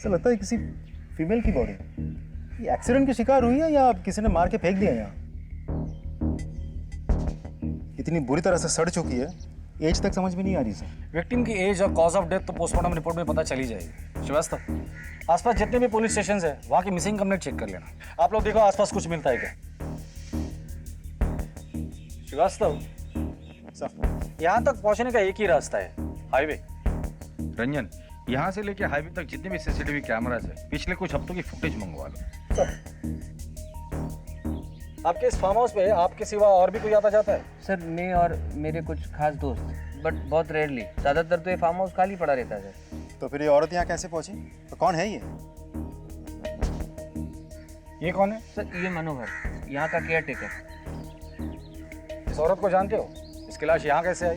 ऐसा लगता है किसी फीमेल की बॉडी। ये एक्सीडेंट की शिकार हुई है या किसी ने मार के फेंक दिया यहाँ? इतनी बुरी तरह से सड़ चुकी है, एज तक समझ में नहीं आ रही सर। विक्टिम की एज और कॉज ऑफ डेथ तो पोस्टमार्टम रिपोर्ट में पता चली जाएगी। श्रीवास्तव, आसपास जितने भी पुलिस स्टेशन है वहाँ की मिसिंग कंप्लेंट चेक कर लेना। आप लोग देखो आसपास कुछ मिलता है क्या। श्रीवास्तव, यहाँ तक पहुँचने का एक ही रास्ता है, हाईवे। रंजन, यहाँ से लेके हाईवे तक जितने भी सीसीटीवी कैमरास है पिछले कुछ हफ्तों की फुटेज मंगवा लो। आपके इस फार्म हाउस पे आपके सिवा और भी कोई आता जाता है? सर मैं और मेरे कुछ खास दोस्त, बट बहुत रेयरली। ज़्यादातर तो ये फार्म हाउस खाली पड़ा रहता है सर। तो फिर ये औरत यहाँ कैसे पहुंची? तो कौन है ये? ये कौन है? सर ये मनोहर, यहाँ का केयर टेकर। इस औरत को जानते हो? इसकी लाश यहाँ कैसे आई?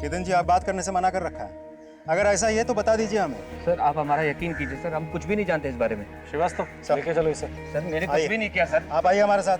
केतन जी, आप बात करने से मना कर रखा है। अगर ऐसा ही है तो बता दीजिए हमें। सर आप हमारा यकीन कीजिए सर, हम कुछ भी नहीं जानते इस बारे में। श्रीवास्तव, लेके चलो इसे। सर मैंने कुछ आइए। भी नहीं किया सर। आप आइए हमारे साथ।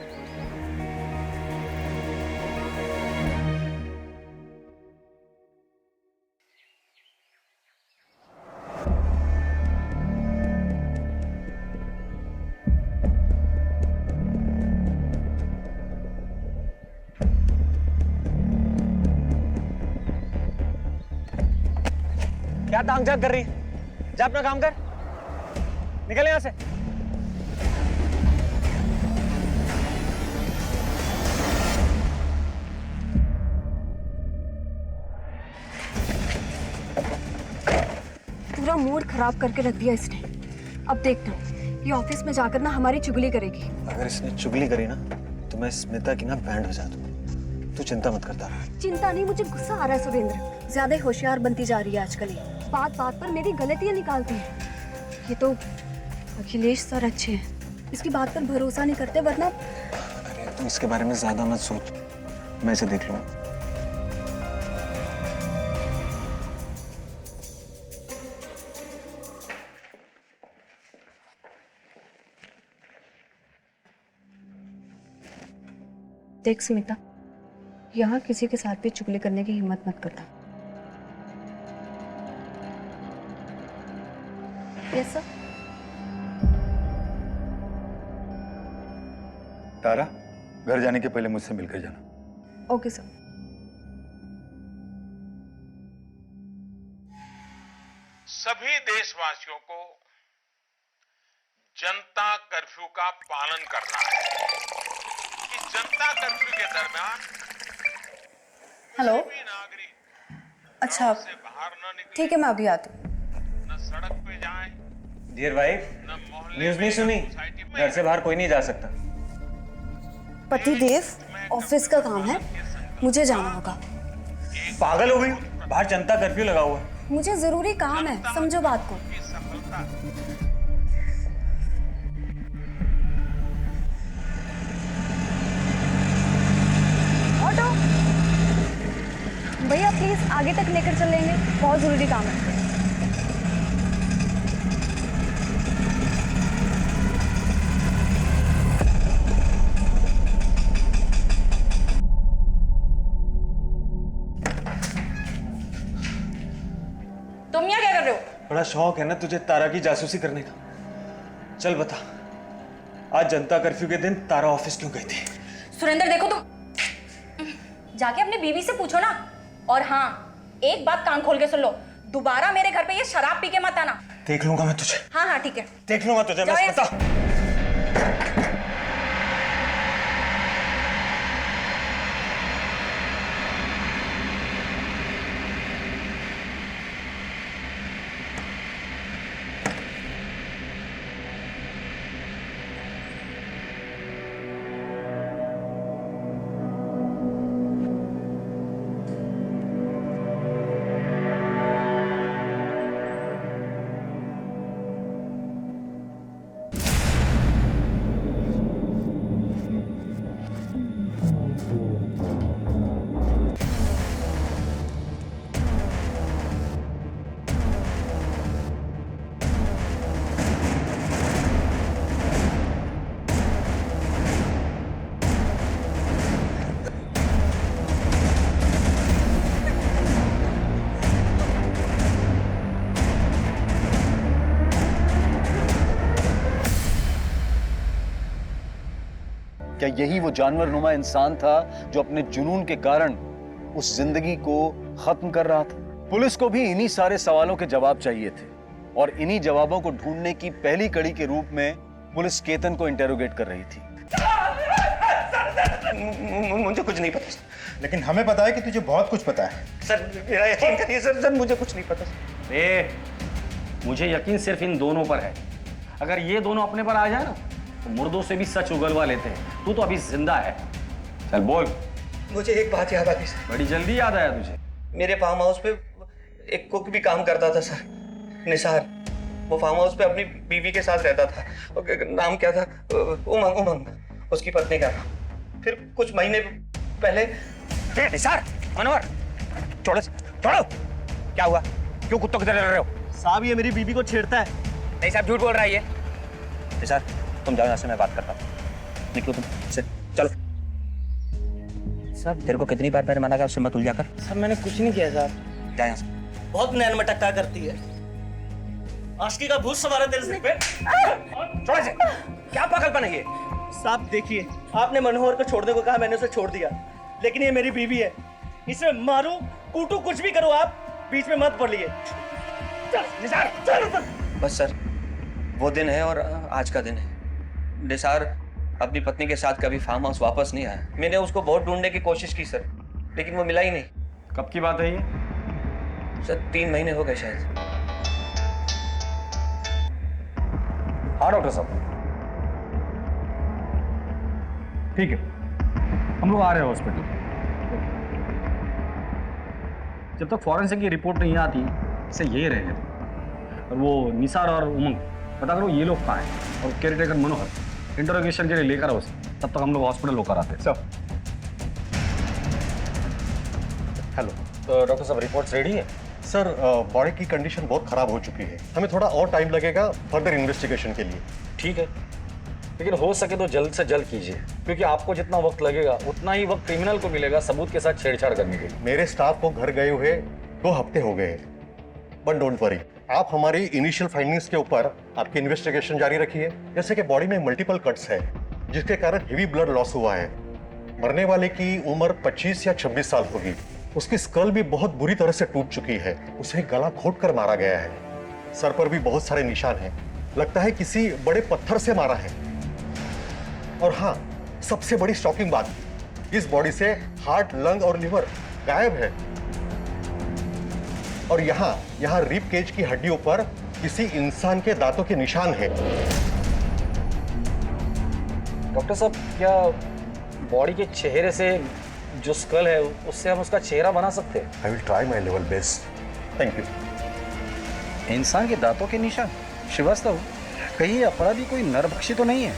क्या टांग झांक कर रही? जा अपना काम कर, निकल यहाँ से। पूरा मूड खराब करके रख दिया इसने। अब देखना, ये ऑफिस में जाकर ना हमारी चुगली करेगी। अगर इसने चुगली करी ना तो मैं स्मिता की ना बैंड बजा दूँ। तू चिंता मत करता रहा। चिंता नहीं, मुझे गुस्सा आ रहा है सुरेंद्र। ज्यादा होशियार बनती जा रही है आजकल ये। बात बात पर मेरी गलतियां निकालती है। ये तो अखिलेश सर अच्छे हैं, इसकी बात पर भरोसा नहीं करते, वरना। अरे तू इसके बारे में ज्यादा मत सोच, मैं इसे देख लूँगा। देख स्मिता, यहाँ किसी के साथ भी चुगली करने की हिम्मत मत करना। Yes sir. तारा, घर जाने के पहले मुझसे मिलकर जाना। Okay sir. सभी देशवासियों को जनता कर्फ्यू का पालन करना है। इस जनता कर्फ्यू के दरमियान हेलो। कोई नागरिक अच्छा से बाहर न निकले, ठीक है, मैं अभी आती हूँ। न सड़क पे जाएं, डियर वाइफ, न मोहल्ले न्यूज़ नहीं में, सुनी? न सोसाइटी में। घर से बाहर कोई नहीं जा सकता। पतिदेव, ऑफिस का काम है, मुझे जाना होगा। पागल हो गई? बाहर जनता कर्फ्यू लगा हुआ है। मुझे जरूरी काम है, समझो बात को। की सफलता ऑटो भैया प्लीज आगे तक लेकर चलेंगे, बहुत जरूरी काम है। तुम यहाँ क्या कर रहे हो? बड़ा शौक है ना तुझे तारा की जासूसी करने का। चल बता, आज जनता कर्फ्यू के दिन तारा ऑफिस क्यों गई थी? सुरेंद्र देखो, तुम जाके अपनी बीवी से पूछो ना। और हाँ, एक बात कान खोल के सुन लो, दोबारा मेरे घर पे ये शराब पी के मत आना। देख लूंगा मैं तुझे। हाँ हाँ ठीक है। देख लूंगा तुझे मैं जाओ यहाँ स्मिता। क्या यही वो जानवरनुमा इंसान था जो अपने जुनून के कारण उस जिंदगी को खत्म कर रहा था? पुलिस को भी इन्हीं सारे सवालों के जवाब चाहिए थे और इन्हीं जवाबों को ढूंढने की पहली कड़ी के रूप में पुलिस केतन को इंटेरोगेट कर रही थी। मुझे कुछ नहीं पता लेकिन हमें पता है कि तुझे बहुत कुछ पता है। सर, मेरा यकीन करिए सर, मुझे कुछ नहीं पता। मुझे यकीन सिर्फ इन दोनों पर है। अगर ये दोनों अपने पर आ जाए ना तो मुर्दों से भी सच उगलवा लेते हैं। तू तो अभी जिंदा है। चल बोल। मुझे एक बात याद आ गई सर। बड़ी जल्दी याद आया तुझे? मेरे फार्म हाउस पे एक कुक भी काम करता था सर, निसार। वो फार्म हाउस पे अपनी बीवी के साथ रहता था। नाम क्या था? उमंग, उसकी पत्नी का नाम। फिर कुछ महीने पहले निसार, मनोहर, छोड़ो। क्या हुआ? क्यों कुत्तों की तरह लड़ रहे हो? साहब ये मेरी बीबी को छेड़ता है। नहीं साहब, झूठ बोल रहा है ये। निसार, तुम जाओ यहाँ से, मैं बात करता हूँ। निकलो तुम से, चलो। सर, तेरे को कितनी बार मैंने मना किया उससे मत उलझा कर? सर मैंने कुछ नहीं किया साहब। जा यहाँ से। बहुत नैन मटक्का करती है। आशिकी का भूत सवार है तेरे सिर पे। छोड़ से। क्या पागलपन है ये? साहब देखिए, आपने मनोहर को छोड़ने को कहा, मैंने उसे छोड़ दिया, लेकिन ये मेरी बीवी है। इसे मारूं, कूटू, कुछ भी करो, आप बीच में मत पड़िए। बस सर, वो दिन है और आज का दिन है। निसार अपनी पत्नी के साथ कभी फार्म हाउस वापस नहीं आया। मैंने उसको बहुत ढूंढने की कोशिश की सर, लेकिन वो मिला ही नहीं। कब की बात है ये? सर 3 महीने हो गए शायद। हाँ डॉक्टर साहब, ठीक है, हम लोग आ रहे हैं हॉस्पिटल। जब तक फॉरेंसिक की रिपोर्ट नहीं आती इसे यही रहेंगे। और वो निसार और उमंग, पता करो ये लोग कहाँ हैं, और केयरटेकर मनोहर इंटरोगेशन के लिए लेकर आओ। तब तक हम लोग हॉस्पिटल होकर आते हैं। सब हेलो। तो डॉक्टर साहब रिपोर्ट्स रेडी है? सर, बॉडी की कंडीशन बहुत खराब हो चुकी है। हमें थोड़ा और टाइम लगेगा फर्दर इन्वेस्टिगेशन के लिए। ठीक है, लेकिन हो सके तो जल्द से जल्द कीजिए, क्योंकि आपको जितना वक्त लगेगा उतना ही वक्त क्रिमिनल को मिलेगा सबूत के साथ छेड़छाड़ करने के लिए। मेरे स्टाफ को घर गए हुए 2 हफ्ते हो गए, बट डोंट वरी, आप हमारी इनिशियल फाइंडिंग्स के ऊपर आपकी इन्वेस्टिगेशन जारी रखिए। जैसे कि बॉडी में मल्टीपल कट्स है, जिसके कारण हेवी ब्लड लॉस हुआ है। मरने वाले की उम्र 25 या 26 साल होगी। उसकी स्कल भी बहुत बुरी तरह से टूट चुकी है। उसे गला घोट कर मारा गया है। सर पर भी बहुत सारे निशान हैं। लगता है किसी बड़े पत्थर से मारा है। और हाँ, सबसे बड़ी शॉकिंग बात, इस बॉडी से हार्ट, लंग और लिवर गायब है। और यहाँ रिब केज की हड्डियों पर किसी इंसान के दांतों के निशान हैं। डॉक्टर साहब, क्या बॉडी के चेहरे से जो स्कल है उससे हम उसका चेहरा बना सकते हैं? I will try my level best. Thank you. इंसान के दांतों के निशान? श्रीवास्तव, कहीं ये अपराधी कोई नरभक्षी तो नहीं है?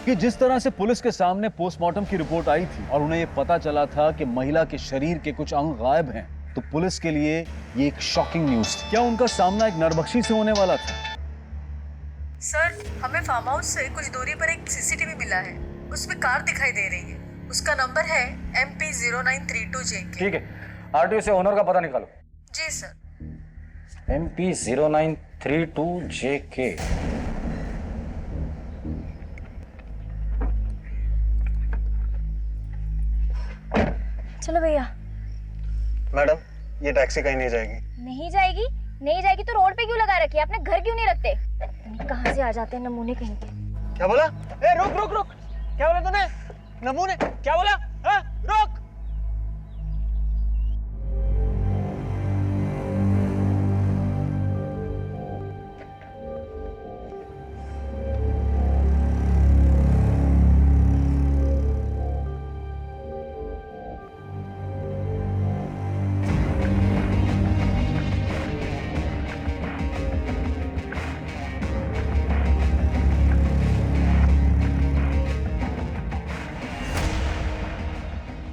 कि जिस तरह से पुलिस के सामने पोस्टमार्टम की रिपोर्ट आई थी और उन्हें ये पता चला था कि महिला के शरीर के कुछ अंग गायब हैं, तो पुलिस के लिए ये एक शॉकिंग न्यूज थी। क्या उनका सामना एक नरभक्षी से होने वाला था? सर, हमें फार्म हाउस से कुछ दूरी पर एक सीसीटीवी मिला है। उसमें कार दिखाई दे रही है। उसका नंबर है MP0932JK। ठीक है, आरटीओ से ओनर का पता निकालो। जी सर। MP0932JK। चलो भैया। मैडम, ये टैक्सी कहीं नहीं जाएगी। नहीं जाएगी? नहीं जाएगी तो रोड पे क्यों लगा रखी है? आपने घर क्यों नहीं रखते? कहाँ से आ जाते हैं नमूने कहीं के। क्या बोला? ए रुक रुक रुक, क्या बोला तूने? नमूने क्या बोला? हाँ, रुक।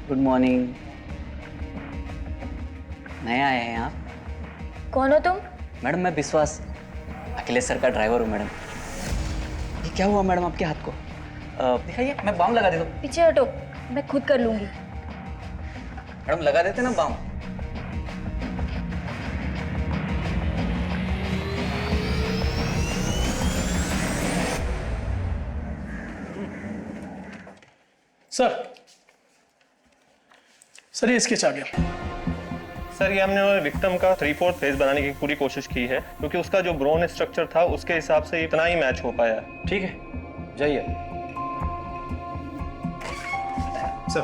Good morning. नए आए हैं आप? कौन हो तुम? मैडम मैं विश्वास, अखिलेश सर का ड्राइवर हूँ मैडम। ये क्या हुआ मैडम आपके हाथ को? दिखाइए, मैं बाम लगा देता हूँ। पीछे हटो, मैं खुद कर लूंगी। मैडम लगा देते ना बाम। सर ये स्केच आ गया। सर ये हमने विक्टिम का 3/4 फेस बनाने की पूरी कोशिश की है, क्योंकि उसका जो ब्रोन स्ट्रक्चर था उसके हिसाब से इतना ही मैच हो पाया। ठीक है, जाइए। सर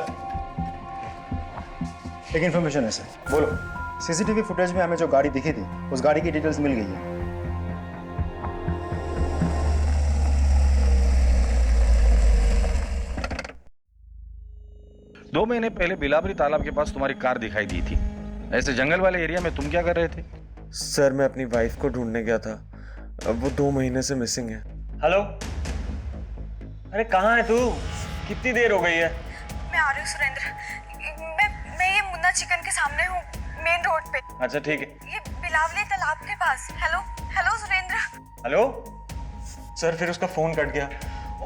एक इन्फॉर्मेशन है सर। बोलो। सीसीटीवी फुटेज में हमें जो गाड़ी दिखी थी उस गाड़ी की डिटेल्स मिल गई है। 2 महीने पहले बिलावरी तालाब के पास तुम्हारी कार दिखाई दी थी। ऐसे जंगल वाले एरिया में तुम क्या कर रहे थे? सर मैं अपनी वाइफ को ढूंढने गया था, अब वो 2 महीने से मिसिंग है। हेलो, अरे कहाँ है तू? कितनी देर हो गई है? मैं आ रही हूँ सुरेंद्र। मैं ये मुन्ना चिकन के सामने हूँ, मेन रोड पे। अच्छा ठीक है। ये बिलावली तालाब के पास। Hello hello Surendra. Hello sir, फिर उसका फोन कट गया,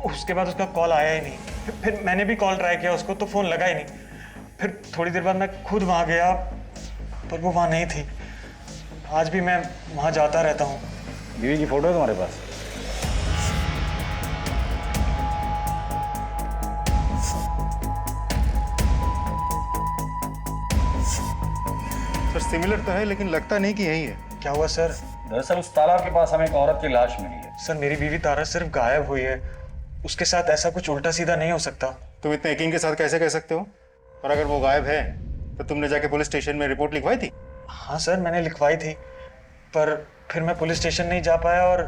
उसके बाद उसका कॉल आया ही नहीं। फिर मैंने भी कॉल ट्राई किया उसको तो फोन लगा ही नहीं। फिर थोड़ी देर बाद मैं खुद वहाँ गया पर वो वहाँ नहीं थी। आज भी मैं वहाँ जाता रहता हूँ। बीवी की फोटो है तुम्हारे पास? सर सिमिलर तो है लेकिन लगता नहीं कि यही है। क्या हुआ सर? दरअसल उस तालाब के पास हमें एक औरत की लाश मिली है। सर मेरी बीवी तारा सिर्फ गायब हुई है, उसके साथ ऐसा कुछ उल्टा सीधा नहीं हो सकता। तुम इतने यकीन के साथ कैसे कह सकते हो? और अगर वो गायब है तो तुमने जाके पुलिस स्टेशन में रिपोर्ट लिखवाई थी? हाँ सर मैंने लिखवाई थी, पर फिर मैं पुलिस स्टेशन नहीं जा पाया और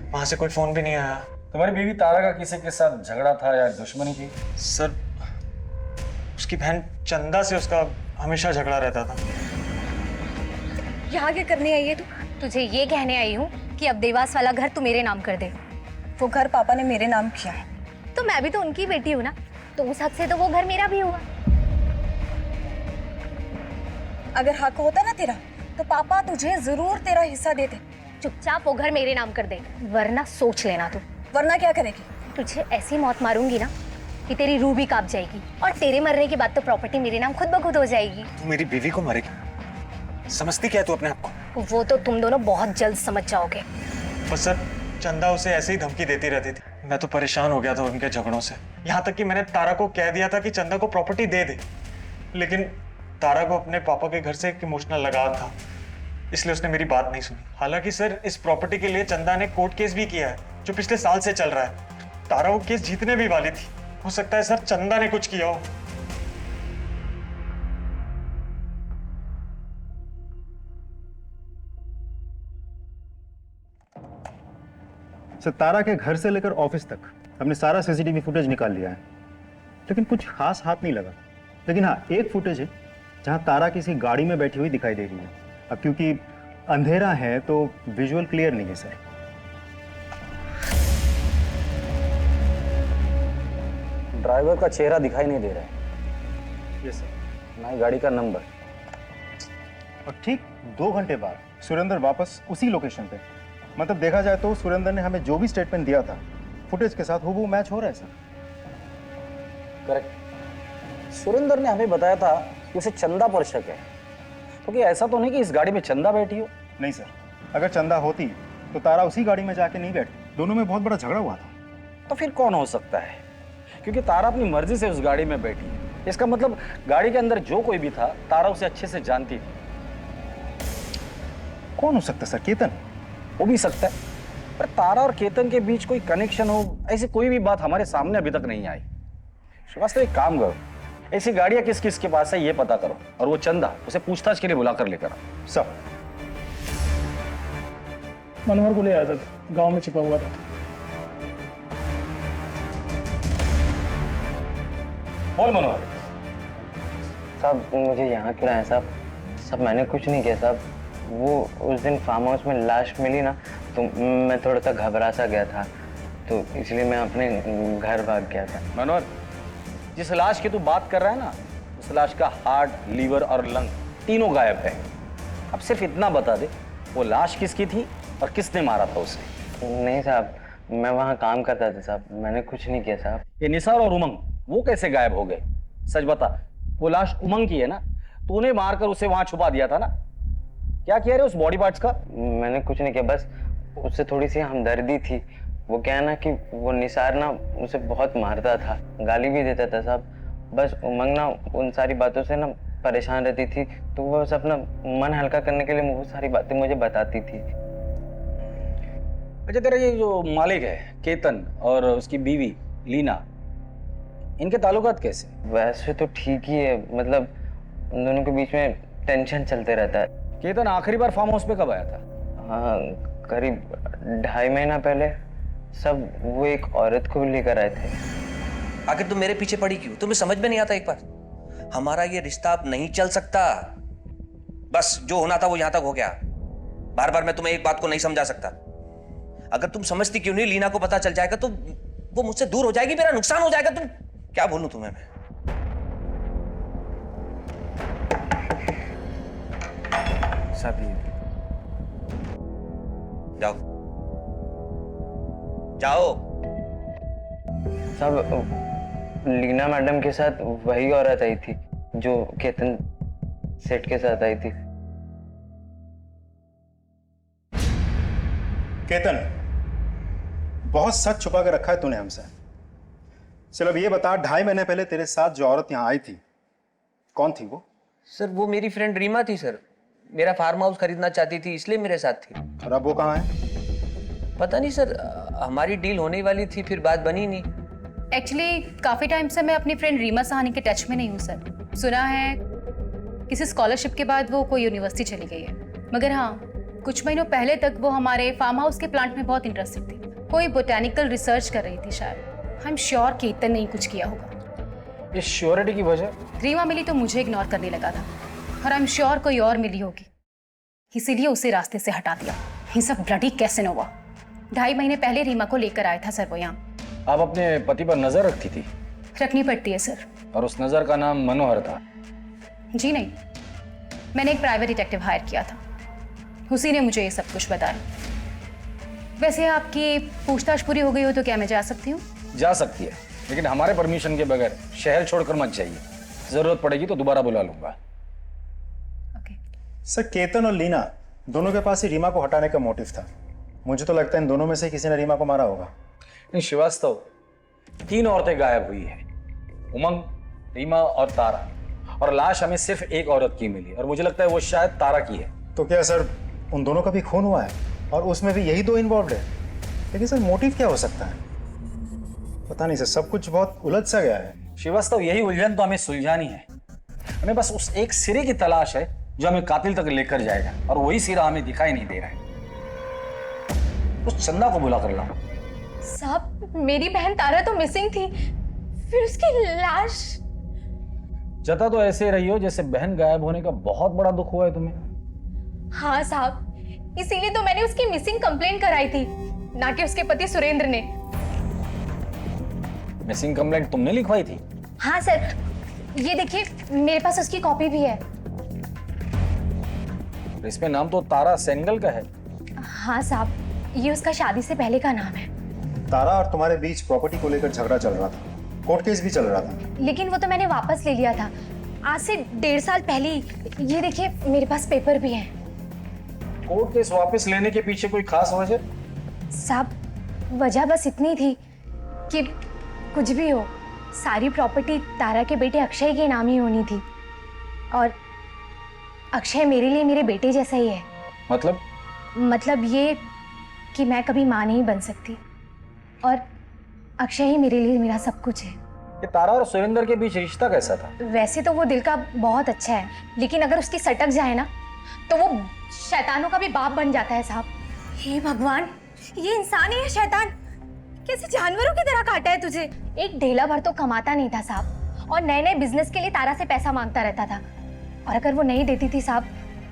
वहाँ से कोई फोन भी नहीं आया। तुम्हारी बीवी तारा का किसी के साथ झगड़ा था या दुश्मनी थी? सर उसकी बहन चंदा से उसका हमेशा झगड़ा रहता था। यहाँ क्या करने आई है तू? तुझे ये कहने आई हूँ कि अब देवास वाला घर तू मेरे नाम कर दे। वो घर पापा ने मेरे नाम किया है। तो मैं भी तो उनकी बेटी हूँ ना, तो उस हक से तो वो घर मेरा भी हुआ। अगर हक होता ना तेरा तो पापा तुझे जरूर तेरा हिस्सा देते। चुपचाप वो घर मेरे नाम कर दे, वरना सोच लेना तू। वरना क्या करेगी? तुझे ऐसी मौत मारूंगी ना कि तेरी रूह भी कांप जाएगी, और तेरे मरने के बाद तो प्रॉपर्टी मेरे नाम खुद ब खुद हो जाएगी। तू मेरी बीवी को मारेगी? समझती क्या है तू अपने आप को? वो तो तुम दोनों बहुत जल्द समझ जाओगे। बस सर चंदा उसे ऐसे ही धमकी देती रहती थी। मैं तो परेशान हो गया था उनके झगड़ों से, यहाँ तक कि मैंने तारा को कह दिया था कि चंदा को प्रॉपर्टी दे दे, लेकिन तारा को अपने पापा के घर से एक इमोशनल लगाव था, इसलिए उसने मेरी बात नहीं सुनी। हालांकि सर इस प्रॉपर्टी के लिए चंदा ने कोर्ट केस भी किया है जो पिछले साल से चल रहा है। तारा वो केस जीतने भी वाली थी। हो सकता है सर चंदा ने कुछ किया हो। सर तारा के घर से लेकर ऑफिस तक हमने सारा सीसीटीवी फुटेज निकाल लिया है, लेकिन कुछ खास हाथ नहीं लगा। लेकिन हाँ एक फुटेज है जहां तारा किसी गाड़ी में बैठी हुई दिखाई दे रही है। अब क्योंकि अंधेरा है तो विजुअल क्लियर नहीं है सर। ड्राइवर का चेहरा दिखाई नहीं दे रहा है। Yes sir. ना ही गाड़ी का नंबर। और ठीक 2 घंटे बाद सुरेंद्र वापस उसी लोकेशन पे। मतलब देखा जाए तो सुरेंद्र ने हमें जो भी स्टेटमेंट दिया था फुटेज के साथ हूबहू मैच हो रहा है सर। करेक्ट। सुरेंद्र ने हमें बताया था कि उसे चंदा पर शक है, क्योंकि ऐसा तो नहीं कि इस गाड़ी में चंदा बैठी हो। नहीं सर, अगर चंदा होती तो तारा उसी गाड़ी में जाके नहीं बैठती। दोनों में बहुत बड़ा झगड़ा हुआ था। तो फिर कौन हो सकता है? क्योंकि तारा अपनी मर्जी से उस गाड़ी में बैठी है, इसका मतलब गाड़ी के अंदर जो कोई भी था तारा उसे अच्छे से जानती थी। कौन हो सकता है सर? केतन हो भी सकता है, पर तारा और केतन के बीच कोई कनेक्शन हो ऐसी कोई भी बात हमारे सामने अभी तक नहीं आई। श्रीवास्तव एक काम करो, ऐसी गाड़ियां किस किस के पास है ये पता करो, और वो चंदा उसे पूछताछ के लिए बुलाकर लेकर आओ। सब मनोहर को ले आया था, गांव में छिपा हुआ था। बोल मनोहर। साहब मुझे यहाँ क्यों लाया साहब? साहब मैंने कुछ नहीं किया साहब। वो उस दिन फार्म हाउस में लाश मिली ना, तो मैं थोड़ा सा घबरा सा गया था, तो इसलिए मैं अपने घर भाग गया था। मनोहर, जिस लाश की तू बात कर रहा है ना, उस लाश का हार्ट, लीवर और लंग तीनों गायब है। अब सिर्फ इतना बता दे, वो लाश किसकी थी और किसने मारा था उसे? नहीं साहब, मैं वहाँ काम करता था साहब, मैंने कुछ नहीं किया साहब। ये निसार और उमंग वो कैसे गायब हो गए? सच बता, वो लाश उमंग की है ना? तूने मारकर उसे वहां छुपा दिया था ना? क्या किया रे उस बॉडी पार्ट्स का? मैंने कुछ नहीं किया, बस उससे थोड़ी सी हमदर्दी थी, वो क्या है ना कि वो निसार ना उसे बहुत मारता था, गाली भी देता था साहब। बस उमंग ना उन सारी बातों से ना परेशान रहती थी, तो वो बस अपना मन हल्का करने के लिए वो सारी बातें मुझे बताती थी। अच्छा, तेरा ये जो मालिक है केतन और उसकी बीवी लीना, इनके ताल्लुकात कैसे? वैसे तो ठीक ही है, मतलब उन दोनों के बीच में टेंशन चलते रहता है। केतन आखिरी बार फार्म हाउस पे कब आया था? हाँ, करीब 2.5 महीना पहले। सब वो एक औरत को लेकर आए थे। आखिर तुम मेरे पीछे पड़ी क्यों? तुम्हें समझ में नहीं आता एक बार? हमारा ये रिश्ता अब नहीं चल सकता। बस जो होना था वो यहां तक हो गया। बार बार मैं तुम्हें एक बात को नहीं समझा सकता। अगर तुम समझती क्यों नहीं, लीना को पता चल जाएगा तो वो मुझसे दूर हो जाएगी, मेरा नुकसान हो जाएगा। तुम क्या बोलूं तुम्हें मैं? सभी जाओ जाओ। सब लीना मैडम के साथ वही औरत आई थी जो केतन सेठ के साथ आई थी। केतन, बहुत सच छुपा के रखा है तूने हमसे। चल अब ये बता, 2.5 महीने पहले तेरे साथ जो औरत यहाँ आई थी, कौन थी वो? सर वो मेरी फ्रेंड रीमा थी सर। मेरा फार्म हाउस खरीदना चाहती थी, इसलिए मेरे साथ थी। और अब वो कहाँ है? पता नहीं सर, हमारी डील होने वाली थी, फिर बात बनी नहीं। एक्चुअली काफ़ी टाइम से मैं अपनी फ्रेंड रीमा सहानी के टच में नहीं हूँ सर। सुना है किसी स्कॉलरशिप के बाद वो कोई यूनिवर्सिटी चली गई है, मगर हाँ कुछ महीनों पहले तक वो हमारे फार्म हाउस के प्लांट में बहुत इंटरेस्टेड थी। कोई बोटेनिकल रिसर्च कर रही थी शायद। आई एम श्योर केतन ने कुछ किया होगा। इस श्योरिटी की वजह? रीमा मिली तो मुझे इग्नोर करने लगा था, और आई एम श्योर कोई और मिली होगी, इसीलिए उसे रास्ते से हटा दिया। ये सब ब्लडी कैसे न हुआ? 2.5 महीने पहले रीमा को लेकर आया था सर वो यहाँ। आप अपने पति पर नजर रखती थी? रखनी पड़ती है सर। और उस नजर का नाम मनोहर था? जी नहीं, मैंने एक प्राइवेट डिटेक्टिव हायर किया था, उसी ने मुझे ये सब कुछ बताया। वैसे आपकी पूछताछ पूरी हो गई हो तो क्या मैं जा सकती हूँ? जा सकती है, लेकिन हमारे परमिशन के बगैर शहर छोड़कर मत जाइए। जरूरत पड़ेगी तो दोबारा बुला लूंगा। सर, केतन और लीना दोनों के पास ही रीमा को हटाने का मोटिव था। मुझे तो लगता है इन दोनों में से किसी ने रीमा को मारा होगा। नहीं श्रीवास्तव, 3 औरतें गायब हुई है, उमंग, रीमा और तारा, और लाश हमें सिर्फ एक औरत की मिली, और मुझे लगता है वो शायद तारा की है। तो क्या सर उन दोनों का भी खून हुआ है और उसमें भी यही 2 इन्वॉल्व है? लेकिन सर मोटिव क्या हो सकता है? पता नहीं सर, सब कुछ बहुत उलझ सा गया है। श्रीवास्तव, यही उलझन तो हमें सुलझानी है। हमें बस उस एक सिरे की तलाश है जो हमें कातिल तक लेकर जाएगा, और वही सिरा हमें दिखाई नहीं दे रहा है। उस चंदा को बुला कर लाओ। साहब, मेरी बहन तारा तो मिसिंग थी, फिर उसकी लाश। जता तो ऐसे रही हो जैसे बहन गायब होने का बहुत बड़ा दुख हुआ है तुम्हें। हाँ साहब, इसीलिए तो मैंने उसकी मिसिंग कंप्लेंट कराई थी, ना कि उसके पति सुरेंद्र ने। मिसिंग कंप्लेंट तुमने लिखवाई थी? हाँ सर, ये देखिए मेरे पास उसकी कॉपी भी है। इसमें नाम तो तारा सेंगल का है। हाँ साहब, ये उसका शादी से पहले का नाम है। तारा और तुम्हारे बीच प्रॉपर्टी को लेकर झगड़ा चल रहा था, कोर्ट केस भी चल रहा था। लेकिन वो तो मैंने वापस ले लिया था आज से 1.5 साल पहले ही। ये देखिए मेरे पास पेपर भी है। कोर्ट केस वापस लेने के पीछे कोई खास वजह? साहब, वजह बस इतनी थी कि कुछ भी हो, सारी प्रॉपर्टी तारा के बेटे अक्षय के नाम ही होनी थी, और अक्षय मेरे लिए मेरे बेटे जैसा ही है। मतलब ये कि मैं कभी माँ नहीं बन सकती, और अक्षय ही मेरे लिए मेरा सब कुछ है। ये तारा और सुरेंद्र के बीच रिश्ता कैसा था? वैसे तो वो दिल का बहुत अच्छा है, लेकिन अगर उसकी सटक जाए ना तो वो शैतानों का भी बाप बन जाता है साहब। हे भगवान, ये इंसान है या शैतान? कैसे जानवरों की तरह काटा है तुझे? एक ढेला भर तो कमाता नहीं था साहब, और नए नए बिजनेस के लिए तारा से पैसा मांगता रहता था, और अगर वो नहीं देती थी साहब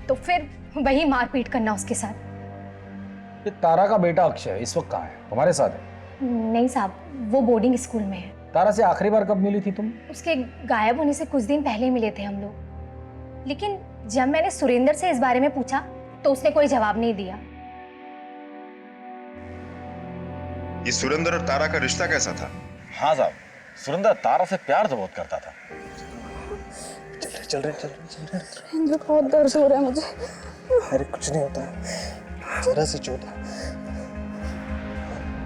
तो फिर वही मारपीट करना उसके साथ। ये तारा का बेटा अक्षय इस वक्त कहाँ है? तुम्हारे साथ है? नहीं साहब, वो बोर्डिंग स्कूल में है। तारा से आखिरी बार कब मिली थी तुम? उसके गायब होने से कुछ दिन पहले मिले थे हम लोग, लेकिन जब मैंने सुरेंद्र से इस बारे में पूछा तो उसने कोई जवाब नहीं दिया। ये सुरेंद्र और तारा का रिश्ता कैसा था? हाँ साहब, सुरेंद्र तारा से प्यार तो बहुत करता था। चल रहे इंद्र, बहुत दर्द हो रहा है मुझे। अरे कुछ नहीं होता है, जरा सी चोट है।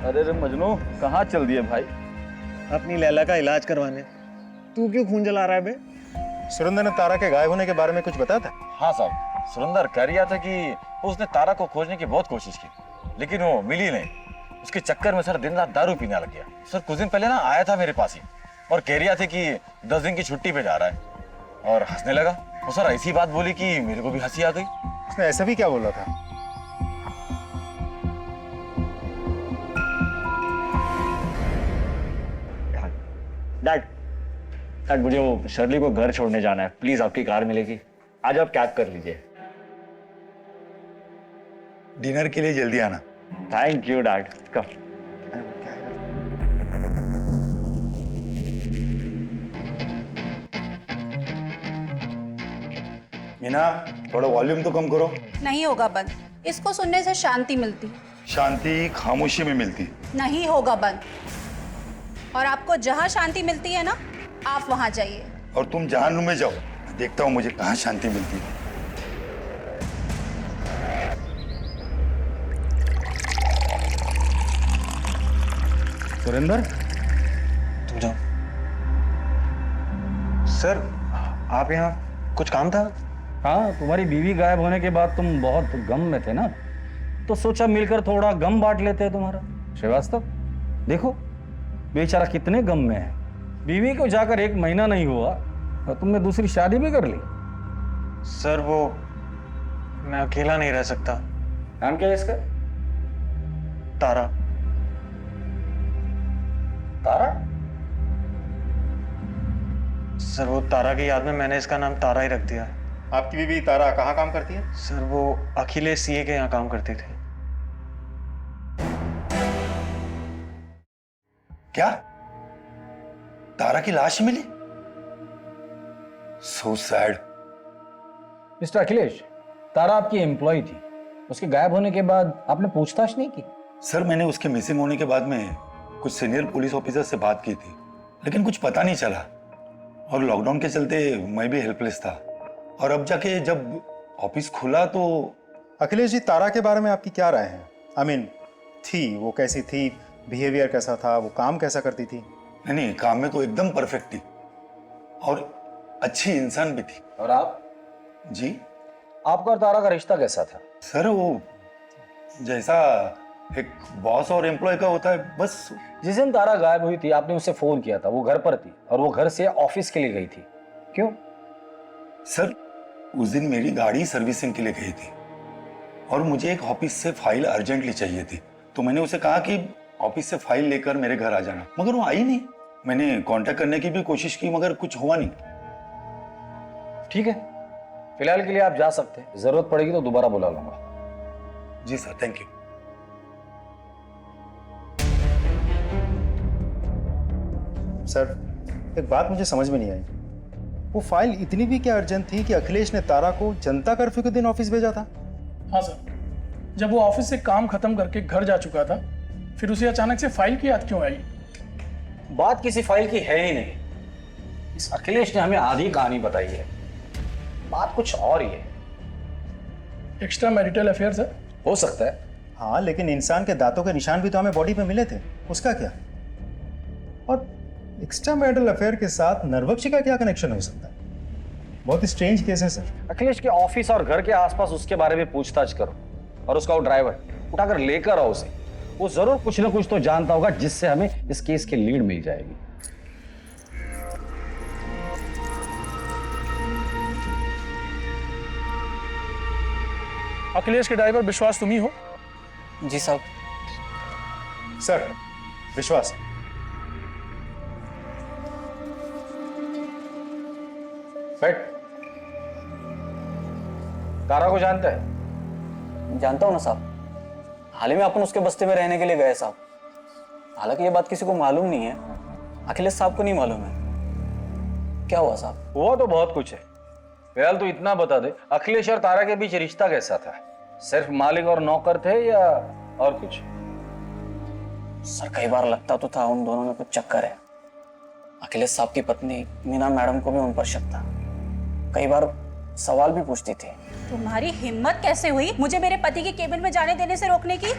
अरे रे मजनू, कहाँ चल दिए भाई? अपनी लैला का इलाज करवाने। तू क्यों खून जला रहा है बे? सुरेंद्र ने तारा के गायब होने के बारे में कुछ बताया था? हाँ साहब, सुरेंद्र कह रहा था कि उसने तारा को खोजने की बहुत कोशिश की, लेकिन वो मिली नहीं। उसके चक्कर में सर दिन रात दारू पीने लग गया। सर कुछ दिन पहले ना आया था मेरे पास ही और कह रहा था कि 10 दिन की छुट्टी पे जा रहा है और हंसने लगा। वो सर ऐसी बात बोली कि मेरे को भी हंसी आ गई। उसने ऐसा भी क्या बोला था? डैड मुझे वो शर्ली को घर छोड़ने जाना है, प्लीज आपकी कार मिलेगी? आज आप कैब कर लीजिए। डिनर के लिए जल्दी आना। Thank you dad. Come. Meena, थोड़ा वॉल्यूम तो कम करो। नहीं होगा बंद, इसको सुनने से शांति मिलती। शांति खामोशी में मिलती। नहीं होगा बंद। और आपको जहाँ शांति मिलती है ना, आप वहाँ जाइए। और तुम जहानुम में जाओ, देखता हूँ मुझे कहाँ शांति मिलती है। सुरेंद्र, तुम जाओ। सर, आप यहाँ कुछ काम था? हाँ, तुम्हारी बीवी गायब होने के बाद तुम बहुत गम में थे ना, तो सोचा मिलकर थोड़ा गम बांट लेते हैं तुम्हारा। श्रीवास्तव, देखो बेचारा कितने गम में है। बीवी को जाकर 1 महीना नहीं हुआ और तुमने दूसरी शादी भी कर ली। सर वो मैं अकेला नहीं रह सकता। नाम क्या है इसका? तारा। तारा? सर वो तारा की याद में मैंने इसका नाम तारा ही रख दिया। आपकी बीवी तारा कहाँ काम करती है? सर वो अखिलेश सीए के यहाँ काम करती थी। क्या तारा की लाश मिली? So sad. Mister Akhilesh, Tara आपकी एम्प्लॉय थी, उसके गायब होने के बाद आपने पूछताछ नहीं की? सर मैंने उसके मिसिंग होने के बाद में कुछ सीनियर पुलिस ऑफिसर से बात की थी, लेकिन कुछ पता नहीं चला और लॉकडाउन के चलते मैं भी हेल्पलेस था। और अब जाके जब ऑफिस खुला तो। अखिलेश जी, तारा के बारे में आपकी क्या राय है? आई मीन, थी वो कैसी थी, बिहेवियर कैसा था, वो काम कैसा करती थी? नहीं, काम में तो एकदम परफेक्ट थी और अच्छी इंसान भी थी। और आप जी? आपका और तारा का रिश्ता कैसा था? सर वो जैसा एक बॉस और एम्प्लॉय का होता है, बस। जिस दिन तारा गायब हुई थी आपने उसे फोन किया था, वो घर पर थी और वो घर से ऑफिस के लिए गई थी, क्यों? सर उस दिन मेरी गाड़ी सर्विसिंग के लिए गई थी और मुझे एक ऑफिस से फाइल अर्जेंटली चाहिए थी, तो मैंने उसे कहा कि ऑफिस से फाइल लेकर मेरे घर आ जाना, मगर वो आई नहीं। मैंने कांटेक्ट करने की भी कोशिश की मगर कुछ हुआ नहीं। ठीक है, फिलहाल के लिए आप जा सकते हैं, जरूरत पड़ेगी तो दोबारा बुला लूंगा। जी सर, थैंक यू। सर, एक बात मुझे समझ में नहीं आई, वो फाइल इतनी भी क्या अर्जेंट थी कि अखिलेश ने तारा को जनता कर्फ्यू के दिन ऑफिस भेजा था? हाँ सर, जब वो ऑफिस से काम खत्म करके घर जा चुका था, फिर उसे अचानक से फाइल की याद क्यों आई? बात किसी फाइल की है ही नहीं। इस अखिलेश ने हमें आधी कहानी बताई है, बात कुछ और ही है। Extra marital affair sir? हो सकता है। हाँ, लेकिन इंसान के दांतों के निशान भी तो हमें बॉडी पे मिले थे, उसका क्या? और एक्स्ट्रा मैरिटल अफेयर के साथ नरभक्षी का क्या कनेक्शन हो सकता है? बहुत स्ट्रेंज केस है सर। अखिलेश के ऑफिस और घर के आसपास उसके बारे में पूछताछ करो और उसका वो ड्राइवर उठाकर लेकर आओ उसे। वो जरूर कुछ ना कुछ तो जानता होगा जिससे हमें इस केस की लीड मिल जाएगी। अखिलेश के ड्राइवर विश्वास तुम ही हो? जी साहब। सर, विश्वास। बैठ। तारा को जानते हैं? जानता हूँ ना साहब, हाल ही में अपन उसके बस्ते में रहने के लिए गए साहब। हालांकि ये बात किसी को मालूम नहीं है, अखिलेश साहब को नहीं मालूम है। क्या हुआ साहब? हुआ तो बहुत कुछ है, फिलहाल तो इतना बता दे, अखिलेश और तारा के बीच रिश्ता कैसा था? सिर्फ मालिक और नौकर थे या और कुछ? सर कई बार लगता तो था उन दोनों में कुछ चक्कर है। अखिलेश साहब की पत्नी मीना मैडम को भी उन पर शक था, कई बार सवाल भी पूछती थी। तुम्हारी हिम्मत कैसे हुई मुझे मेरे पति के केबिन में जाने देने से रोकने की?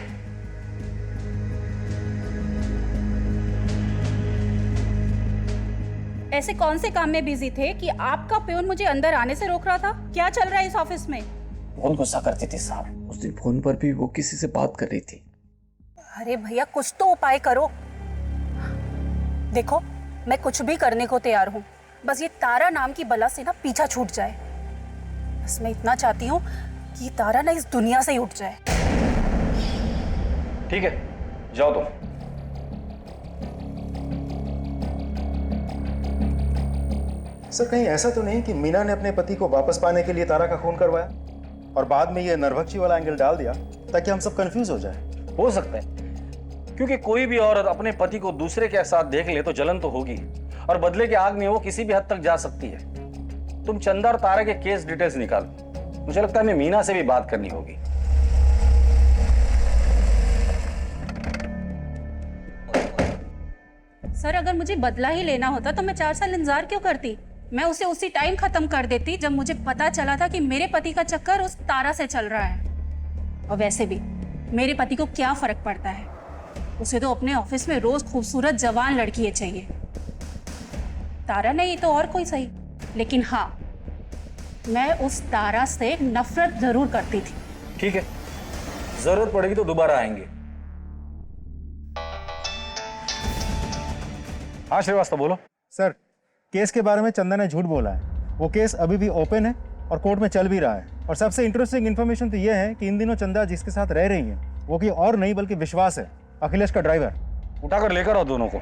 ऐसे कौन से काम में बिजी थे कि आपका प्यून मुझे अंदर आने से रोक रहा था? क्या चल रहा है इस ऑफिस में? बहुत गुस्सा करती थी साहब। उस दिन फोन पर भी वो किसी से बात कर रही थी। अरे भैया कुछ तो उपाय करो। देखो मैं कुछ भी करने को तैयार हूँ, बस ये तारा नाम की बला से ना पीछा छूट जाए। बस मैं इतना चाहती हूँ कि तारा ना इस दुनिया से ही उठ जाए। ठीक है, जाओ तुम। सर कहीं ऐसा तो नहीं कि मीना ने अपने पति को वापस पाने के लिए तारा का खून करवाया और बाद में ये नरभक्षी वाला एंगल डाल दिया ताकि हम सब कंफ्यूज हो जाए? हो सकता है, क्योंकि कोई भी औरत अपने पति को दूसरे के साथ देख ले तो जलन तो होगी, और बदले की आग में वो किसी भी हद तक जा सकती है। तुम चंदा और तारा के केस डिटेल्स निकालो। मुझे लगता है हमें मीना से भी बात करनी होगी। सर अगर मुझे बदला ही लेना होता तो मैं 4 साल इंतजार क्यों करती? मैं उसे उसी टाइम खत्म कर देती जब मुझे पता चला था कि मेरे पति का चक्कर उस तारा से चल रहा है। और वैसे भी मेरे पति को क्या फर्क पड़ता है, उसे तो अपने ऑफिस में रोज खूबसूरत जवान लड़की चाहिए। तारा नहीं तो और कोई सही, लेकिन हाँ मैं उस तारा से नफरत जरूर करती थी। ठीक है, जरूरत पड़ेगी तो दोबारा आएंगे। हाँ श्रीवास्तव बोलो। सर केस के बारे में चंदा ने झूठ बोला है। वो केस अभी भी ओपन है और कोर्ट में चल भी रहा है। और सबसे इंटरेस्टिंग इन्फॉर्मेशन तो ये है कि इन दिनों चंदा जिसके साथ रह रही है वो कोई और नहीं बल्कि विश्वास है, अखिलेश का ड्राइवर। उठाकर लेकर आओ दोनों को।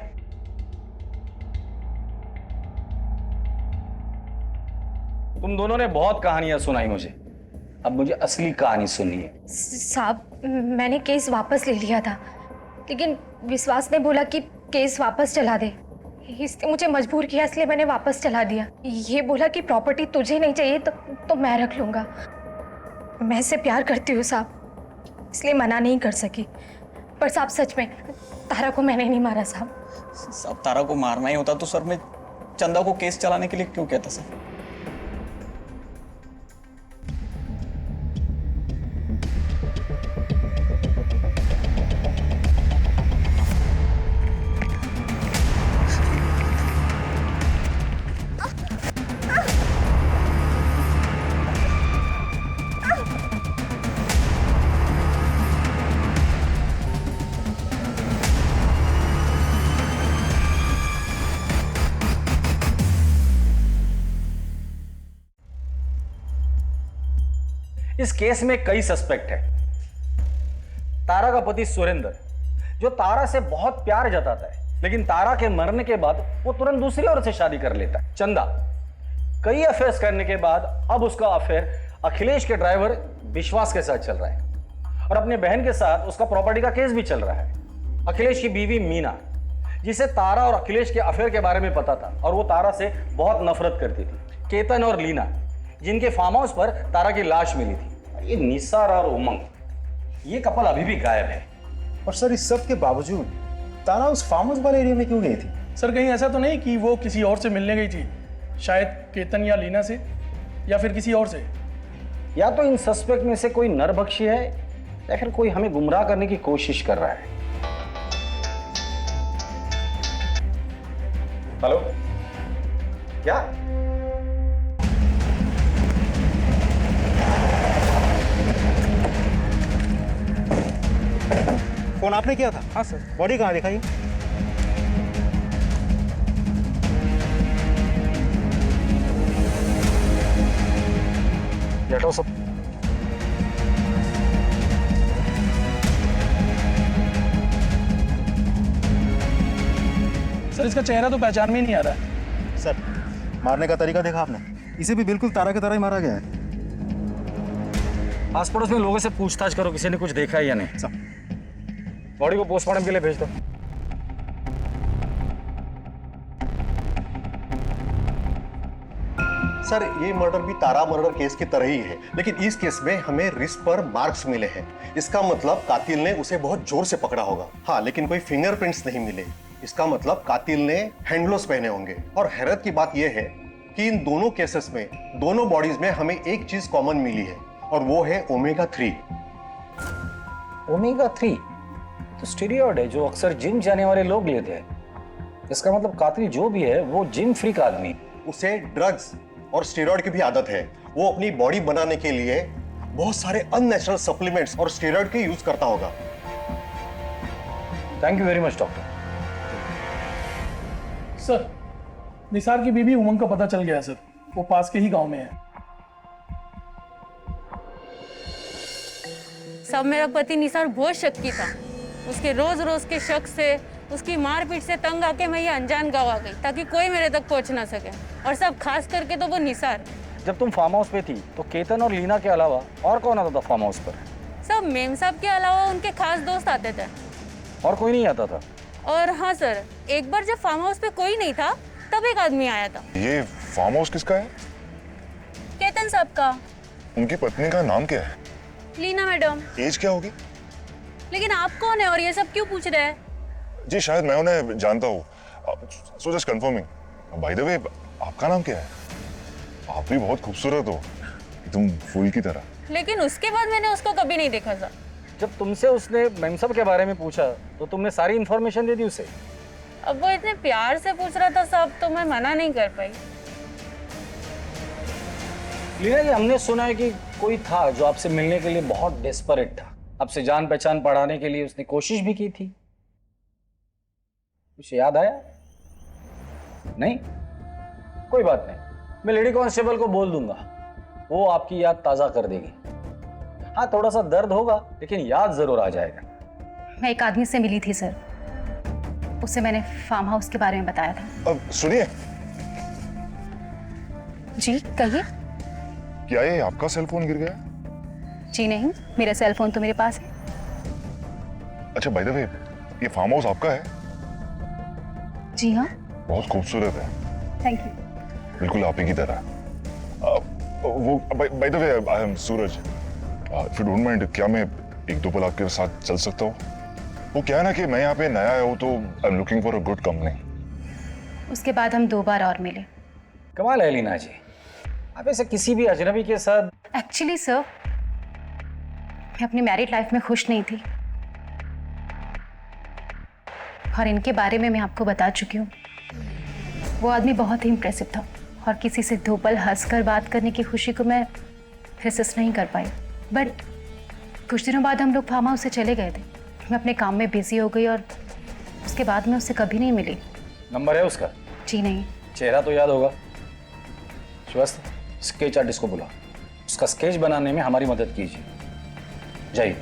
तुम दोनों ने बहुत कहानियां सुनाई मुझे, अब मुझे असली कहानी सुनिए। साहब मैंने केस वापस ले लिया था, लेकिन विश्वास ने बोला कि केस वापस चला दे। इसने मुझे मजबूर किया, इसलिए मैंने वापस चला दिया। ये बोला कि प्रॉपर्टी तुझे नहीं चाहिए तो मैं रख लूंगा। मैं इससे प्यार करती हूँ साहब, इसलिए मना नहीं कर सकी। पर साहब सच में तारा को मैंने नहीं मारा साहब। साहब तारा को मारना ही होता तो सर मैं चंदा को केस चलाने के लिए क्यों कहता सर? इस केस में कई सस्पेक्ट है। तारा का पति सुरेंद्र, जो तारा से बहुत प्यार जताता है, लेकिन तारा के मरने के बाद वो तुरंत दूसरी औरत से शादी कर लेता है। चंदा, कई अफेयर्स करने के बाद अब उसका अफेयर अखिलेश के ड्राइवर विश्वास के साथ चल रहा है, और अपने बहन के साथ उसका प्रॉपर्टी का केस भी चल रहा है। अखिलेश की बीवी मीना, जिसे तारा और अखिलेश के अफेयर के बारे में पता था और वो तारा से बहुत नफरत करती थी। केतन और लीना, जिनके फार्म हाउस पर तारा की लाश मिली थी। ये निसार और उमंग, ये कपल अभी भी गायब है। और सर इस सब के बावजूद तारा उस फार्म हाउस वाले एरिया में क्यों गई थी? सर कहीं ऐसा तो नहीं कि वो किसी और से मिलने गई थी, शायद केतन या लीना से, या फिर किसी और से। या तो इन सस्पेक्ट में से कोई नरभक्षी है या फिर कोई हमें गुमराह करने की कोशिश कर रहा है। हेलो, क्या? फोन आपने किया था? हाँ सर। बॉडी कहाँ दिखाइए? हटाओ सब। सर इसका चेहरा तो पहचान में ही नहीं आ रहा है। सर मारने का तरीका देखा आपने? इसे भी बिल्कुल तारा की तरह ही मारा गया है। आस पड़ोस में लोगों से पूछताछ करो, किसी ने कुछ देखा है या नहीं। सब बॉडी को पोस्टमार्टम के लिए भेज दो। सर ये मर्डर भी तारा मर्डर केस की तरह ही है, लेकिन इस केस में हमें रिस्ट पर मार्क्स मिले हैं। इसका मतलब कातिल ने उसे बहुत जोर से पकड़ा होगा। हाँ, लेकिन कोई फिंगरप्रिंट्स नहीं मिले। इसका मतलब कातिल ने हैंड ग्लोव्स पहने होंगे। और हैरत की बात यह है कि इन दोनों केसेस में, दोनों बॉडीज में हमें एक चीज कॉमन मिली है, और वो है ओमेगा 3। ओमेगा 3 तो स्टीरॉयड है जो अक्सर जिम जाने वाले लोग लेते हैं। इसका मतलब कातिल जो भी है वो जिम फ्रीक आदमी है। उसे ड्रग्स और स्टेरॉइड की भी आदत है। वो अपनी बॉडी बनाने के लिए बहुत सारे अननेचुरल सप्लीमेंट्स और स्टेरॉइड के यूज करता होगा। Thank you very much doctor. Sir, Nisar की बीवी उमंग का पता चल गया सर। वो पास के ही गांव में है। सब मेरा पति निसार बहुत शक्की था। उसके रोज रोज के शक से, उसकी मारपीट से तंग आके मैं ये अनजान गाँव आ गई ताकि कोई मेरे तक पहुंच ना सके, और सब खास करके तो वो निसार। जब तुम फार्म हाउस पे थी तो केतन और लीना के अलावा और कौन आता था फार्म हाउस पर? सब मेम साहब के अलावा उनके खास दोस्त आते थे। और कोई नहीं आता था? और हाँ सर, एक बार जब फार्म हाउस पे कोई नहीं था तब एक आदमी आया था। ये फार्म हाउस किसका है? केतन साहब का। उनकी पत्नी का नाम क्या है? लीना मैडम। एज क्या होगी? लेकिन आप कौन है और ये सब क्यों पूछ रहे हैं? जी शायद मैं उन्हें जानता हूँ। So just confirming. By the way, आपका नाम क्या है? आप भी बहुत खूबसूरत हो, तुम फूल की तरह। लेकिन उसके बाद मैंने उसको कभी नहीं देखा सर। जब तुमसे उसने मेम साहब के बारे में पूछा तो तुमने सारी इंफॉर्मेशन दे दी उसे? अब वो इतने प्यार से पूछ रहा था साहब, तो मैं मना नहीं कर पाई। लीना जी, हमने सुना है कि कोई था जो आपसे मिलने के लिए बहुत डेस्परेट था। आपसे जान पहचान बढ़ाने के लिए उसने कोशिश भी की थी। कुछ याद आया? नहीं? कोई बात नहीं, मैं लेडी कांस्टेबल को बोल दूंगा, वो आपकी याद ताजा कर देगी। हाँ, थोड़ा सा दर्द होगा लेकिन याद जरूर आ जाएगा। मैं एक आदमी से मिली थी सर, उसे मैंने फार्म हाउस के बारे में बताया था। अब सुनिए। जी कहिए। क्या ये आपका सेल फोन गिर गया? जी नहीं, मेरा सेल फोन तो मेरे पास है। अच्छा, बाय द वे, ये फार्म हाउस आपका है? जी हाँ। बहुत खूबसूरत है। Thank you. बिल्कुल आप ही की तरह। वो bye the way, I am Suraj. If you don't mind, क्या मैं एक दो पल आपके साथ चल सकता हूँ? वो क्या है ना कि मैं यहाँ पे नया आया हूँ तो I am looking for a good company. उसके बाद हम 2 बार और मिले। कमाल है लीना जी, आप ऐसे किसी भी अजनबी के साथ। एक्चुअली सर, मैं अपनी मैरिड लाइफ में खुश नहीं थी, और इनके बारे में मैं आपको बता चुकी हूँ। वो आदमी बहुत ही इम्प्रेसिव था, और किसी से 2 पल हंसकर बात करने की खुशी को मैं रेसिस्ट नहीं कर पाई। बट कुछ दिनों बाद हम लोग फार्म हाउस से चले गए थे। मैं अपने काम में बिजी हो गई और उसके बाद मैं उससे कभी नहीं मिली। नंबर है उसका? जी नहीं। चेहरा तो याद होगा। श्रीवास्तव, स्केच आर्टिस्ट को बुला, उसका स्केच बनाने में हमारी मदद कीजिए। जाइए।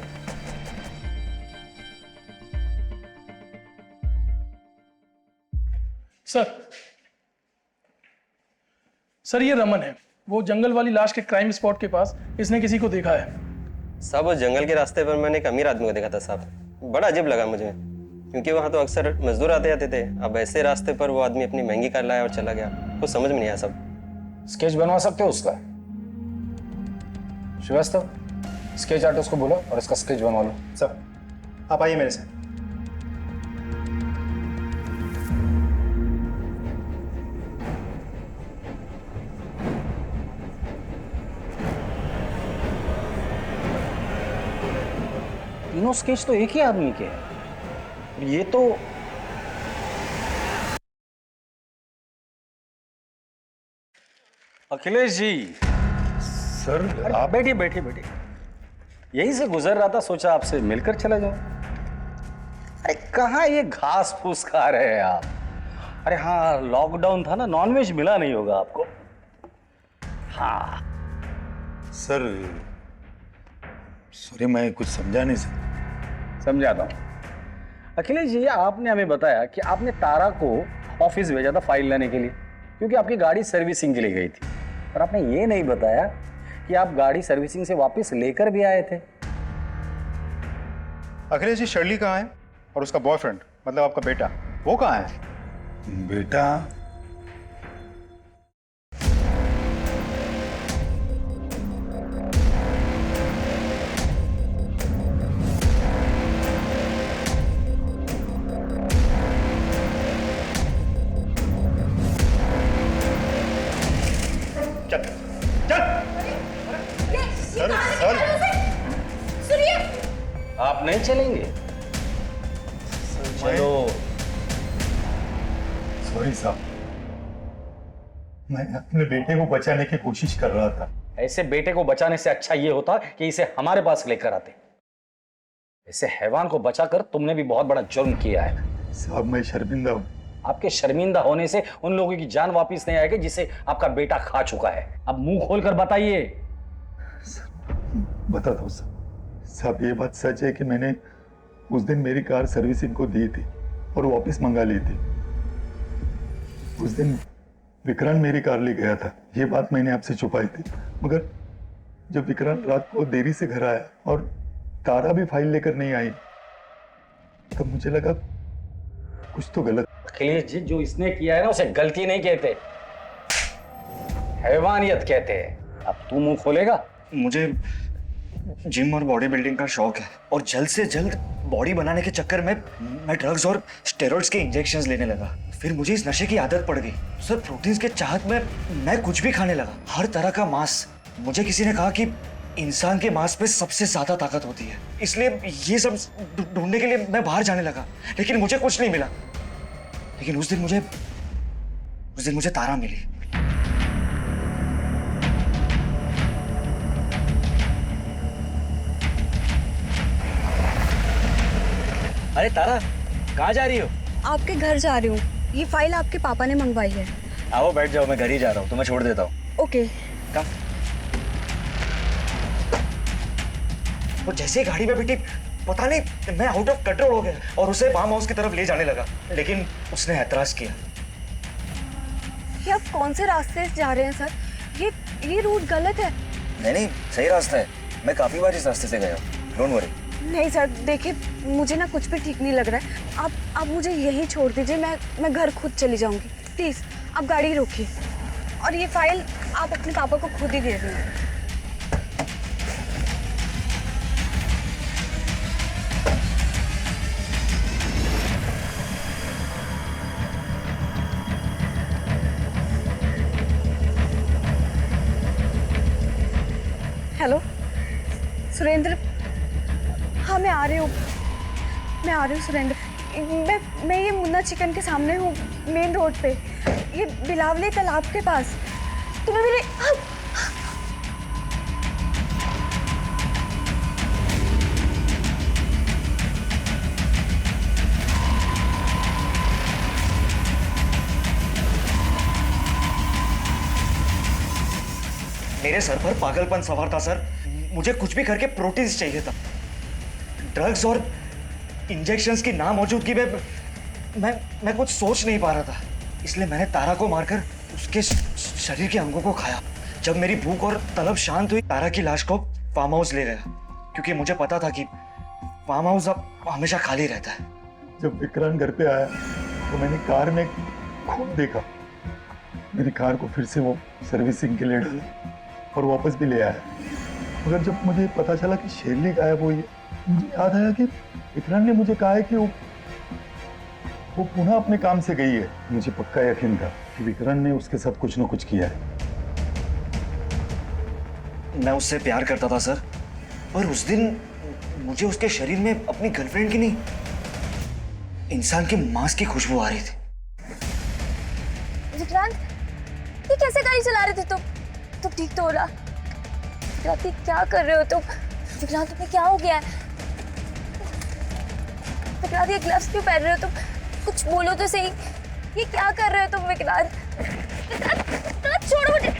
सर ये रमन है, वो जंगल वाली लाश के क्राइम स्पॉट के पास इसने किसी को देखा है। साहब, उस जंगल के रास्ते पर मैंने एक अमीर आदमी को देखा था साहब। बड़ा अजीब लगा मुझे, क्योंकि वहाँ तो अक्सर मजदूर आते जाते थे। अब ऐसे रास्ते पर वो आदमी अपनी महंगी कार लाया और चला गया। कुछ समझ में नहीं आया सब। स्केच बनवा सकते हो उसका? श्रीवास्तव, स्केच आर्टिस्ट को बोलो और इसका स्केच बनवा लो। सर, आप आइए मेरे साथ। तीनों स्केच तो एक ही आदमी के हैं। ये तो अखिलेश जी। सर आप बैठिए बैठिए बैठिए। यहीं से गुजर रहा था, सोचा आपसे मिलकर चला जाओ। अरे कहाँ ये घास फूस खा रहे हैं आप? अरे हाँ, लॉकडाउन था ना, नॉनवेज मिला नहीं होगा आपको। हाँ सर, सॉरी, मैं कुछ समझा नहीं सर। समझाता हूँ। अखिलेश जी, आपने हमें बताया कि आपने तारा को ऑफिस भेजा था फाइल लाने के लिए, क्योंकि आपकी गाड़ी सर्विसिंग के लिए गई थी। पर आपने ये नहीं बताया कि आप गाड़ी सर्विसिंग से वापस लेकर भी आए थे। अखिलेश जी, शर्ली कहाँ है? और उसका बॉयफ्रेंड, मतलब आपका बेटा, वो कहाँ है? बेटा? आप नहीं चलेंगे? चलो। सॉरी साहब, मैं अपने बेटे को बचाने की कोशिश कर रहा था। ऐसे बेटे को बचाने से अच्छा ये होता कि इसे हमारे पास लेकर आते। ऐसे हैवान को बचाकर तुमने भी बहुत बड़ा जुर्म किया है। साहब मैं शर्मिंदा हूँ। आपके शर्मिंदा होने से उन लोगों की जान वापस नहीं आएगी जिसे आपका बेटा खा चुका है। अब मुंह खोलकर बताइए। बताता हूँ साहब, ये बात सच है कि मैंने उस दिन मेरी कार सर्विसिंग को दी थी और वापस मंगा ली थी। उस दिन विक्रांत मेरी कार ले गया था, ये बात मैंने आपसे छुपाई थी। मगर जब विक्रांत रात को देरी से घर आया और तारा भी फाइल लेकर नहीं आई, तब मुझे लगा कुछ तो गलत। अखिलेश जी, जो इसने किया है ना उसे गलती नहीं कहते, हैवानियत कहते हैं। अब तू मुंह खोलेगा? मुझे जिम और बॉडी बिल्डिंग का शौक है और जल्द से जल्द बॉडी बनाने के चक्कर में मैं ड्रग्स और स्टेरॉइड्स के इंजेक्शंस लेने लगा। फिर मुझे इस नशे की आदत पड़ गई सर। प्रोटीन्स के चाहत में मैं कुछ भी खाने लगा, हर तरह का मांस। मुझे किसी ने कहा कि इंसान के मांस पे सबसे ज्यादा ताकत होती है, इसलिए ये सब ढूंढने के लिए मैं बाहर जाने लगा, लेकिन मुझे कुछ नहीं मिला। लेकिन उस दिन मुझे तारा मिली। अरे तारा, कहाँ जा रही हो? आपके घर जा रही हूँ। ये फाइल आपके पापा ने मंगवाई है। आओ बैठ जाओ, मैं घर ही जा रहा हूँ, तुम्हें छोड़ देता हूँ। ओके। वो जैसे गाड़ी में बैठी, पता नहीं मैं आउट ऑफ कंट्रोल हो गया और उसे फार्म हाउस की तरफ ले जाने लगा, लेकिन उसने ऐतराज किया। ये आप कौन से रास्ते से जा रहे हैं सर? ये रूट गलत है। नहीं, सही रास्ता है। मैं काफी बार इस रास्ते से गया हूँ, डोंट वरी। नहीं सर, देखिए मुझे ना कुछ भी ठीक नहीं लग रहा है। आप मुझे यहीं छोड़ दीजिए, मैं घर खुद चली जाऊंगी। प्लीज आप गाड़ी रोकिए और ये फाइल आप अपने पापा को खुद ही दे देना। हेलो सुरेंद्र, हाँ मैं आ रही हूँ सुरेंद्र। मैं ये मुन्ना चिकन के सामने हूँ, मेन रोड पे, ये बिलावली तालाब के पास। तुम्हें मेरे मेरे सर पर पागलपन सवार था सर। मुझे कुछ भी करके प्रोटीन्स चाहिए था। ड्रग्स और इंजेक्शंस की नामौजूदगी में मैं कुछ सोच नहीं पा रहा था, इसलिए मैंने तारा को मारकर उसके शरीर के अंगों को खाया। जब मेरी भूख और तलब शांत हुई, तारा की लाश को फार्म हाउस ले गया, क्योंकि मुझे पता था कि फार्म हाउस अब हमेशा खाली रहता है। जब विक्रांत घर पे आया तो मैंने कार में खून देखा। मेरी कार को फिर से वो सर्विसिंग के लिए डाला और वापस भी ले आया। मगर जब मुझे पता चला कि शेरली गायब हुई है, मुझे याद आया कि विक्रांत ने मुझे कहा है कि वो पुनः अपने काम से गई है। मुझे पक्का यकीन था कि विक्रांत ने उसके साथ कुछ न कुछ किया है। मैं उससे प्यार करता था सर, पर उस दिन मुझे उसके शरीर में अपनी गर्लफ्रेंड की नहीं, इंसान के मांस की खुशबू आ रही थी। विक्रांत, ये कैसे गाड़ी चला रहे थे तुम? तुम ठीक तो हो रहा? विक्रांत, क्या कर रहे हो तुम? विक्रांत, तुम्हें क्या हो गया है? विक्रांत, ये ग्लव्स क्यों पहन रहे हो तुम? कुछ बोलो तो सही। ये क्या कर रहे हो तुम विक्रांत? विक्रांत, छोड़ो मुझे।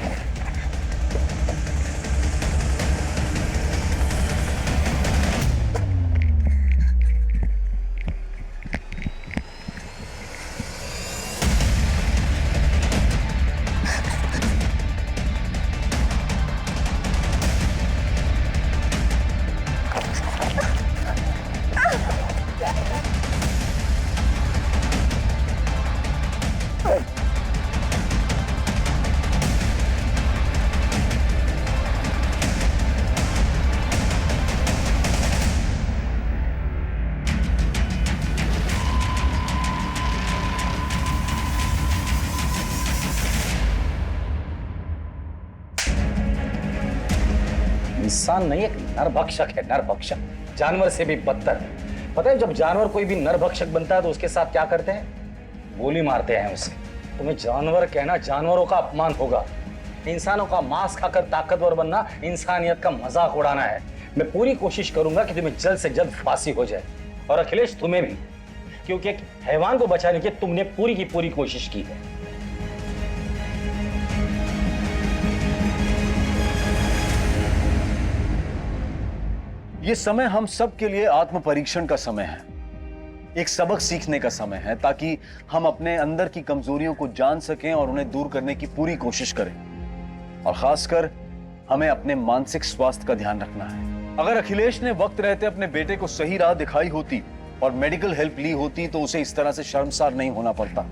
इंसान नहीं, एक नरभक्षक है, नरभक्षक। जानवर से भी बदतर। पता है जब जानवर कोई भी नरभक्षक बनता है तो उसके साथ क्या करते हैं? गोली मारते हैं उसे। तुम्हें जानवर कहना जानवरों का अपमान होगा। इंसानों का मांस खाकर ताकतवर बनना इंसानियत का मजाक उड़ाना है। मैं पूरी कोशिश करूंगा कि तुम्हें जल्द से जल्द फांसी हो जाए, और अखिलेश तुम्हें भी, क्योंकि एक हैवान को बचाने की तुमने पूरी की पूरी कोशिश की है। ये समय हम सब के लिए आत्म परीक्षण का समय है, एक सबक सीखने का समय है, ताकि हम अपने अंदर की कमजोरियों को जान सकें और उन्हें दूर करने की पूरी कोशिश करें। और खासकर हमें अपने मानसिक स्वास्थ्य का ध्यान रखना है। अगर अखिलेश ने वक्त रहते अपने बेटे को सही राह दिखाई होती और मेडिकल हेल्प ली होती तो उसे इस तरह से शर्मसार नहीं होना पड़ता।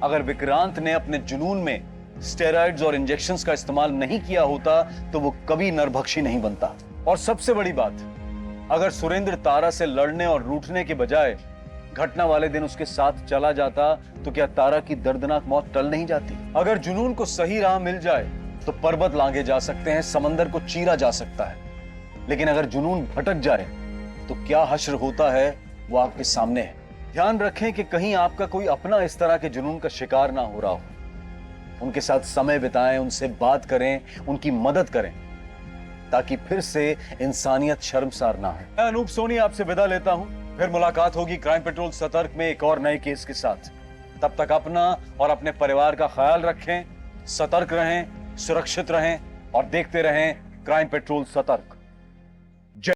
अगर विक्रांत ने अपने जुनून में स्टेरॉइड्स और इंजेक्शंस का इस्तेमाल नहीं किया होता तो वो कभी नरभक्षी नहीं बनता। और सबसे बड़ी बात, अगर सुरेंद्र तारा से लड़ने और रूठने के बजाय घटना वाले दिन उसके साथ चला जाता तो क्या तारा की दर्दनाक मौत टल नहीं जाती? अगर जुनून को सही राह मिल जाए तो पर्वत लांघे जा सकते हैं, समंदर को चीरा जा सकता है, लेकिन अगर जुनून भटक जाए तो क्या हश्र होता है वो आपके सामने है। ध्यान रखें कि कहीं आपका कोई अपना इस तरह के जुनून का शिकार ना हो रहा हो। उनके साथ समय बिताएं, उनसे बात करें, उनकी मदद करें, ताकि फिर से इंसानियत शर्मसार ना हो। मैं अनूप सोनी आपसे विदा लेता हूं। फिर मुलाकात होगी क्राइम पेट्रोल सतर्क में एक और नए केस के साथ। तब तक अपना और अपने परिवार का ख्याल रखें, सतर्क रहें, सुरक्षित रहें और देखते रहें क्राइम पेट्रोल सतर्क।